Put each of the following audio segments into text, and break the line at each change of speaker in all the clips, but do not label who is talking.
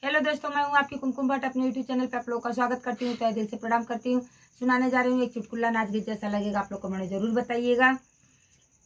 Hello दोस्तों, मैं हूँ आपकी कुमकुम भट्ट। अपने यूट्यूब चैनल पे आप लोगों का स्वागत करती हूँ, तहे दिल से प्रणाम करती हूँ। सुनाने जा रही हूँ एक चुटकुला नाच गीत। जैसा लगेगा आप लोग को मैंने जरूर बताइएगा।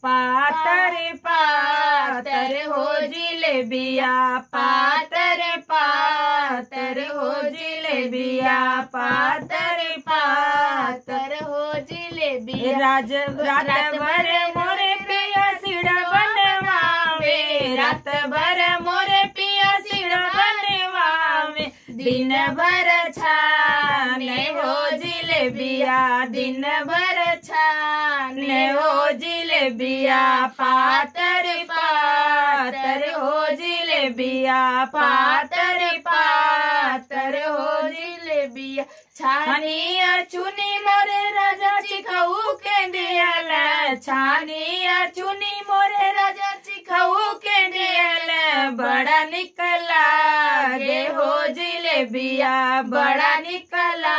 पातर पातर हो जिलेबिया, पातर पातर हो जिलेबिया, पातर पातर हो जिलेबिया। रात भर मोरे पिया सिड़ा बनवावे, रात भर मोरे पिया सिड़ा बनवावे। दिन भर छाने हो जिलेबिया, दिन भर छाने हो जिलेबिया, पातर पातर हो जिलेबिया, पातर पातर हो जिलेबिया। छानिया चुनी मोरे राजा चिखाऊ के दियल, छानिया चुनी मोरे राजा चिखाऊ के दियल। बड़ा निकला गे हो जिलेबिया, बड़ा निकला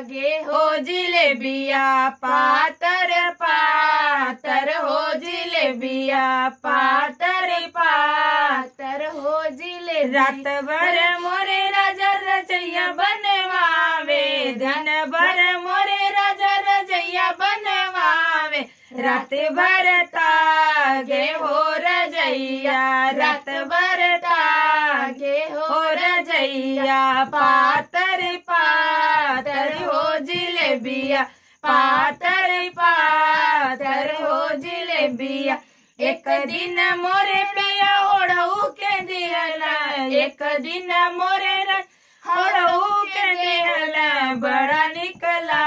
गे हो जिलेबिया, पातर पातर हो जिलेबिया, पातर पातर हो जिले। रात भर मोरे राजा रजैया बनवावे, दिन भर मोरे राजा रजैया बनवावे। रात भर तागे हो रजैया, रात भर तागे हो रजैया, पातर पातर हो जिलेबिया, पातर पातर हो जिलेबिया। एक दिन मोरे पिया ओढ़ऊ के दिहला, एक दिन मोरे ओढ़ऊ के दिहला। बड़ा निकला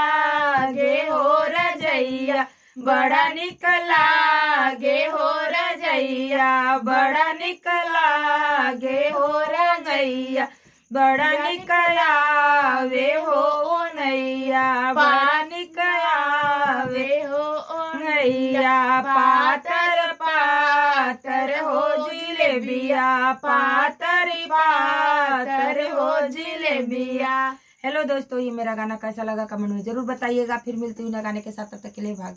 गे हो रजैया, बड़ा निकला गे हो रजैया, बड़ा निकला गे हो रजैया, बड़ा निकला वे हो नैया, बड़ा निकला वे हो नैया, पातर पातर हो जिलेबिया, पातर पातर हो जिलेबिया। हेलो दोस्तों, ये मेरा गाना कैसा लगा कमेंट में जरूर बताइएगा। फिर मिलती हूँ नए गाने के साथ, तब तक के लिए भाग।